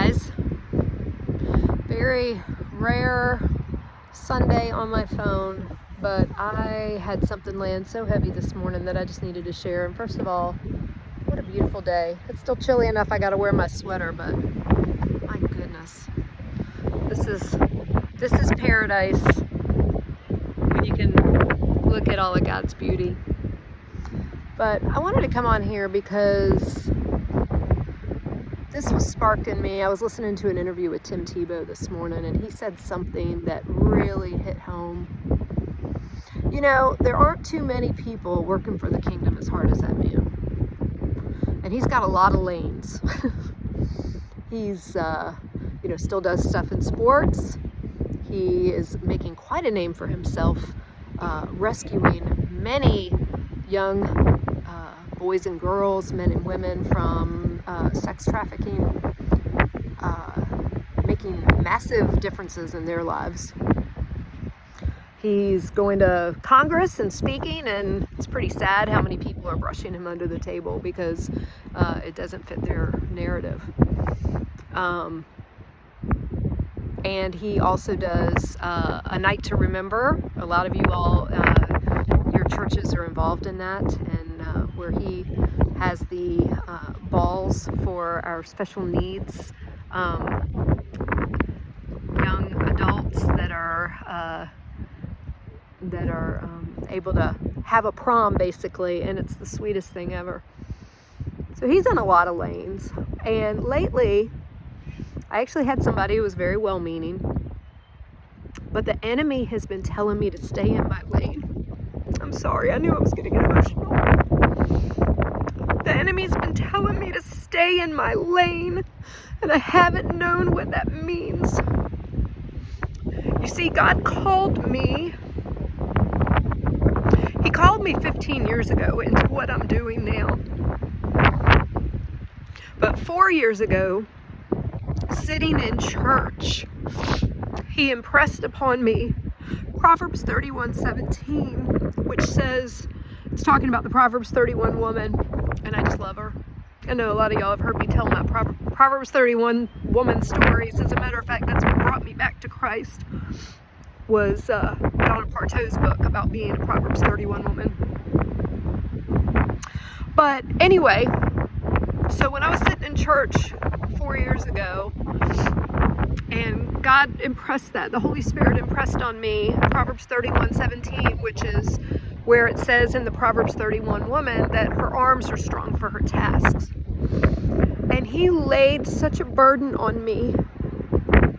guys. Very rare Sunday on my phone, but I had something land so heavy this morning that I just needed to share. And first of all, what a beautiful day. It's still chilly enough I gotta wear my sweater, but my goodness. This is paradise when you can look at all of God's beauty. But I wanted to come on here because this was sparked in me. I was listening to an interview with Tim Tebow this morning, and he said something that really hit home. You know, there aren't too many people working for the kingdom as hard as that man. And he's got a lot of lanes. He's, still does stuff in sports. He is making quite a name for himself, rescuing many young boys and girls, men and women from sex trafficking, making massive differences in their lives. He's going to Congress and speaking, and it's pretty sad how many people are brushing him under the table because it doesn't fit their narrative. And he also does a night to remember. A lot of you all, your churches are involved in that, and where he has the balls for our special needs young adults that are able to have a prom, basically, and it's the sweetest thing ever. So he's in a lot of lanes, and lately I actually had somebody who was very well-meaning, but the enemy has been telling me to stay in my lane. I'm sorry, I knew I was going to get emotional. The enemy's been telling me to stay in my lane, and I haven't known what that means. You see, God called me. He called me 15 years ago into what I'm doing now. But 4 years ago, sitting in church, he impressed upon me Proverbs 31:17, which says, it's talking about the Proverbs 31 woman, and I just love her. I know a lot of y'all have heard me tell my Proverbs 31 woman stories. As a matter of fact, that's what brought me back to Christ, was Donna Parto's book about being a Proverbs 31 woman. But anyway, so when I was sitting in church 4 years ago, and God impressed that, the Holy Spirit impressed on me Proverbs 31:17, which is where it says in the Proverbs 31 woman that her arms are strong for her tasks. And he laid such a burden on me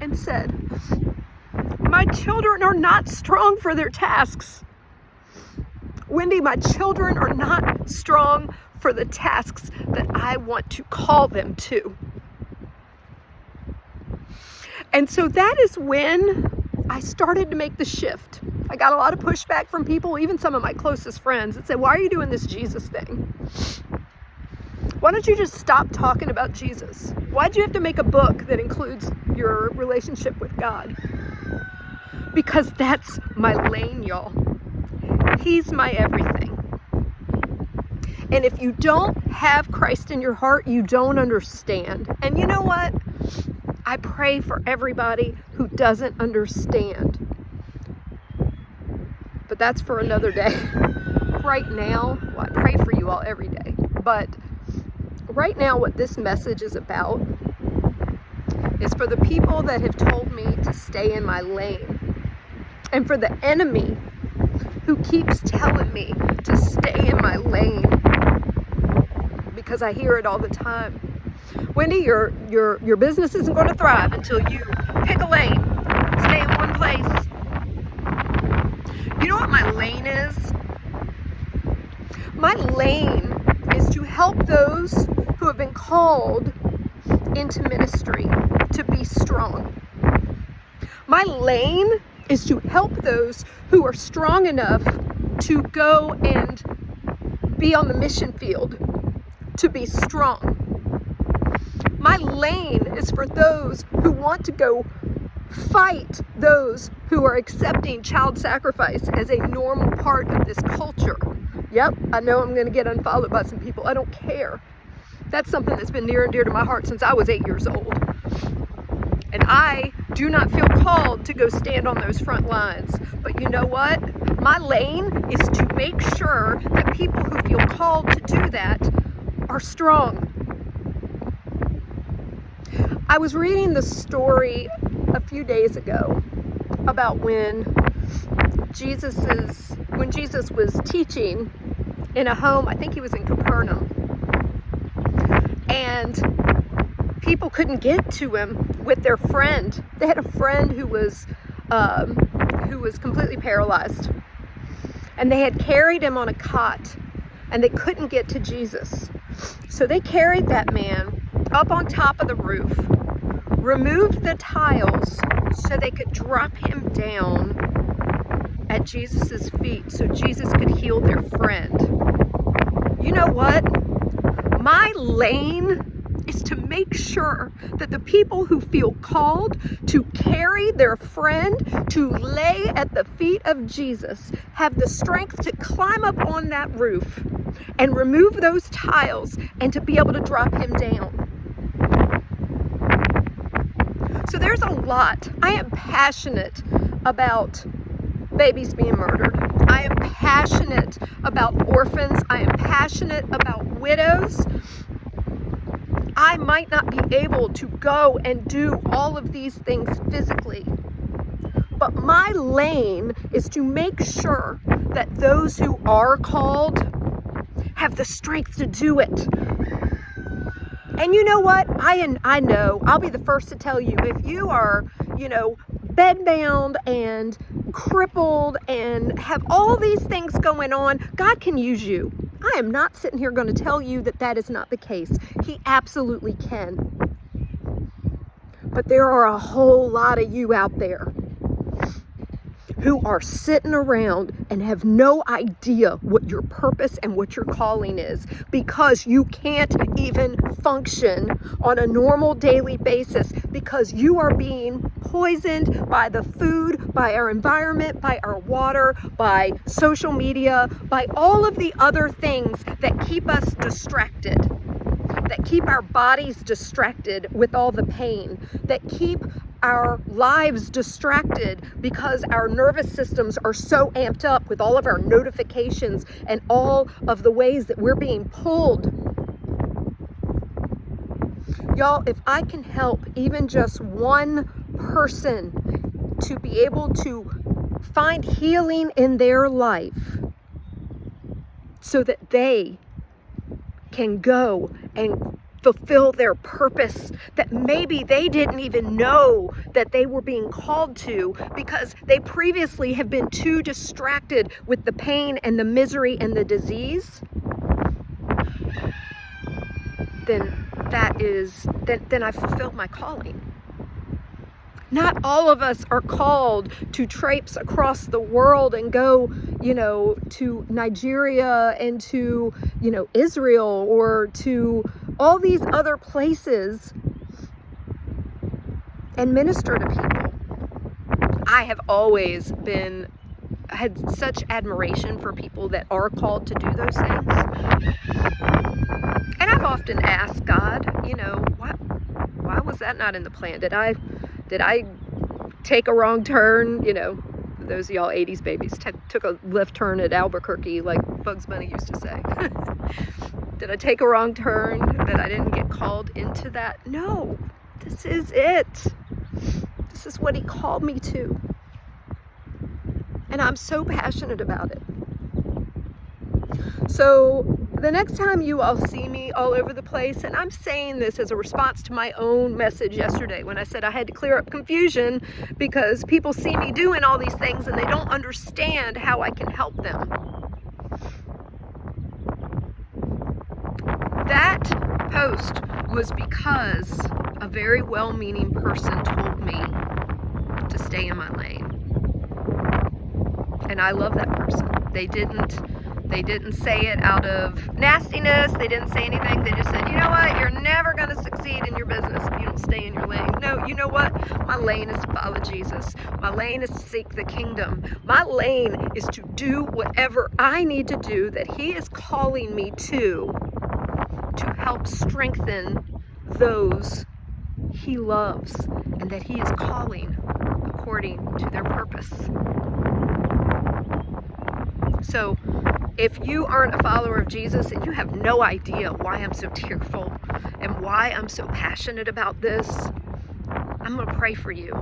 and said, my children are not strong for their tasks. Wendy, my children are not strong for the tasks that I want to call them to. And so that is when I started to make the shift. I got a lot of pushback from people, even some of my closest friends, that said, why are you doing this Jesus thing? Why don't you just stop talking about Jesus? Why'd you have to make a book that includes your relationship with God? Because that's my lane, y'all. He's my everything. And if you don't have Christ in your heart, you don't understand. And you know what? I pray for everybody who doesn't understand. But that's for another day. Right now, well, I pray for you all every day. But right now, what this message is about is for the people that have told me to stay in my lane. And for the enemy who keeps telling me to stay in my lane. Because I hear it all the time. Wendy, your business isn't going to thrive until you pick a lane, stay in one place. You know what my lane is? My lane is to help those who have been called into ministry to be strong. My lane is to help those who are strong enough to go and be on the mission field, to be strong. My lane is for those who want to go fight those who are accepting child sacrifice as a normal part of this culture. Yep, I know I'm going to get unfollowed by some people. I don't care. That's something that's been near and dear to my heart since I was 8 years old. And I do not feel called to go stand on those front lines. But you know what? My lane is to make sure that people who feel called to do that are strong. I was reading the story a few days ago about when Jesus was teaching in a home. I think he was in Capernaum, and people couldn't get to him with their friend. They had a friend who was completely paralyzed, and they had carried him on a cot, and they couldn't get to Jesus. So they carried that man up on top of the roof, removed the tiles so they could drop him down at Jesus's feet so Jesus could heal their friend. You know what? My lane is to make sure that the people who feel called to carry their friend, to lay at the feet of Jesus, have the strength to climb up on that roof and remove those tiles and to be able to drop him down. So there's a lot. I am passionate about babies being murdered. I am passionate about orphans. I am passionate about widows. I might not be able to go and do all of these things physically, but my lane is to make sure that those who are called have the strength to do it. And you know what? I know, I'll be the first to tell you, if you are, bedbound and crippled and have all these things going on, God can use you. I am not sitting here going to tell you that that is not the case. He absolutely can. But there are a whole lot of you out there who are sitting around and have no idea what your purpose and what your calling is, because you can't even function on a normal daily basis because you are being poisoned by the food, by our environment, by our water, by social media, by all of the other things that keep us distracted, that keep our bodies distracted with all the pain, that keep our lives distracted because our nervous systems are so amped up with all of our notifications and all of the ways that we're being pulled. Y'all, if I can help even just one person to be able to find healing in their life so that they can go and fulfill their purpose that maybe they didn't even know that they were being called to because they previously have been too distracted with the pain and the misery and the disease, then I've fulfilled my calling. Not all of us are called to traipse across the world and go, to Nigeria and to, Israel or to all these other places and minister to people. I have always had such admiration for people that are called to do those things. And I've often asked God, why was that not in the plan? Did I take a wrong turn? Those of y'all 80s babies took a left turn at Albuquerque, like Bugs Bunny used to say. Did I take a wrong turn that I didn't get called into that? No, this is it. This is what he called me to. And I'm so passionate about it. So the next time you all see me all over the place, and I'm saying this as a response to my own message yesterday when I said I had to clear up confusion because people see me doing all these things and they don't understand how I can help them. That post was because a very well-meaning person told me to stay in my lane. And I love that person. They didn't say it out of nastiness. They didn't say anything. They just said, you know what? You're never going to succeed in your business if you don't stay in your lane. No, you know what? My lane is to follow Jesus. My lane is to seek the kingdom. My lane is to do whatever I need to do that he is calling me to help strengthen those He loves and that He is calling according to their purpose. So if you aren't a follower of Jesus and you have no idea why I'm so tearful and why I'm so passionate about this, I'm going to pray for you.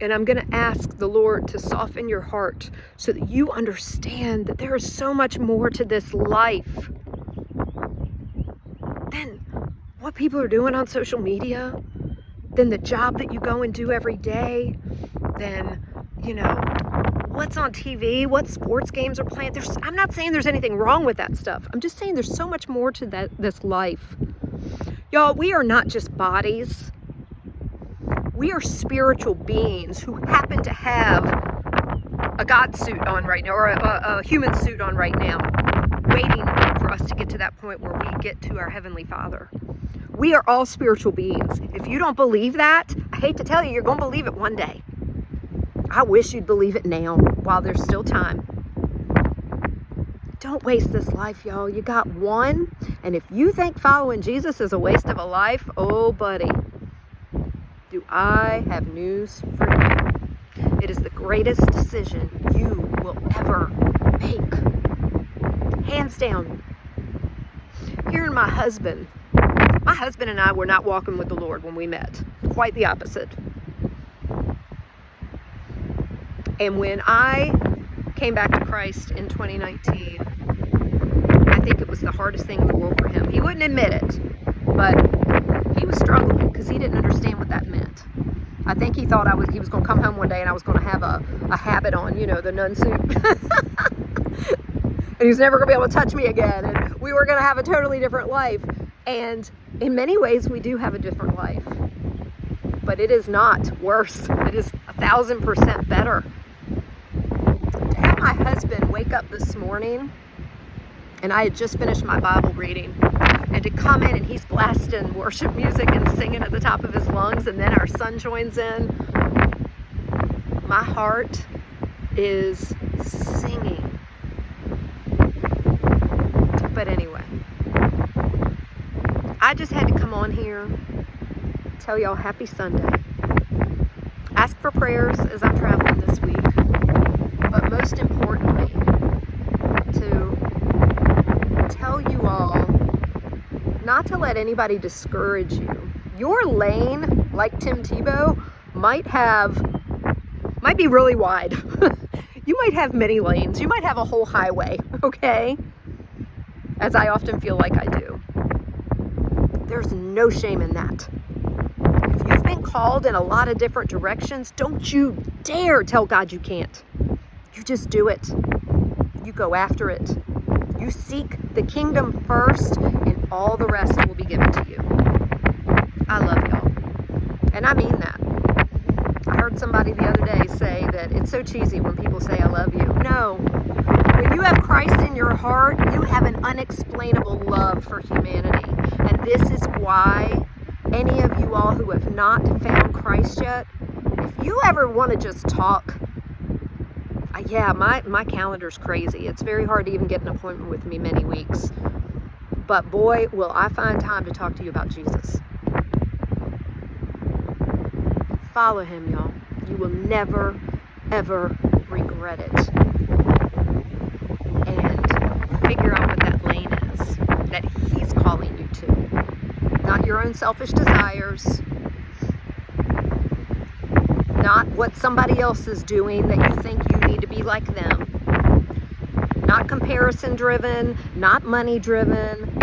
And I'm going to ask the Lord to soften your heart so that you understand that there is so much more to this life than what people are doing on social media, than the job that you go and do every day, than, what's on TV, what sports games are playing. I'm not saying there's anything wrong with that stuff. I'm just saying there's so much more to this life. Y'all, we are not just bodies. We are spiritual beings who happen to have a God suit on right now, or a human suit on right now, waiting for us to get to that point where we get to our Heavenly Father. We are all spiritual beings. If you don't believe that, I hate to tell you, you're going to believe it one day. I wish you'd believe it now while there's still time. Don't waste this life, y'all. You got one. And if you think following Jesus is a waste of a life, oh, buddy, do I have news for you. It is the greatest decision you will ever make. Hands down. Hearing my husband and I were not walking with the Lord when we met. Quite the opposite. And when I came back to Christ in 2019, I think it was the hardest thing in the world for him. He wouldn't admit it, but he was struggling because he didn't understand what that meant. I think he thought he was going to come home one day and I was going to have a habit on, the nun suit. And he was never going to be able to touch me again. And we were going to have a totally different life. And in many ways, we do have a different life. But it is not worse. It is 1,000% better. To have my husband wake up this morning, and I had just finished my Bible reading, and to come in and he's blasting worship music and singing at the top of his lungs, and then our son joins in, my heart is singing. But anyway, I just had to come on here, tell y'all happy Sunday. Ask for prayers as I'm traveling this week, but most importantly, to tell you all not to let anybody discourage you. Your lane, like Tim Tebow, might be really wide. You might have many lanes. You might have a whole highway, okay? As I often feel like I do. There's no shame in that. If you've been called in a lot of different directions, don't you dare tell God you can't. You just do it. You go after it. You seek the kingdom first, and all the rest will be given to you. I love y'all. And I mean that. I heard somebody the other day say that it's so cheesy when people say I love you. No. When you have Christ in your heart, you have an unexplainable love for humanity. And this is why any of you all who have not found Christ yet, if you ever want to just talk, my calendar's crazy. It's very hard to even get an appointment with me many weeks. But boy, will I find time to talk to you about Jesus. Follow him, y'all. You will never, ever regret it. And figure out what that lane is that he's calling you to. Not your own selfish desires. Not what somebody else is doing that you think you need to be like them. Not comparison driven, not money driven,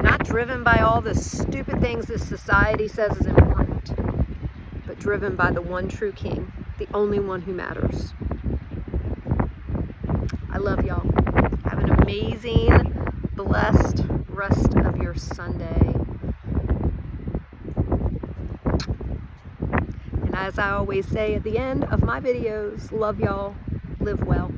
not driven by all the stupid things this society says is important, but driven by the one true King, the only one who matters. I love y'all. Have an amazing, blessed rest of your Sunday. And as I always say at the end of my videos, love y'all, live well.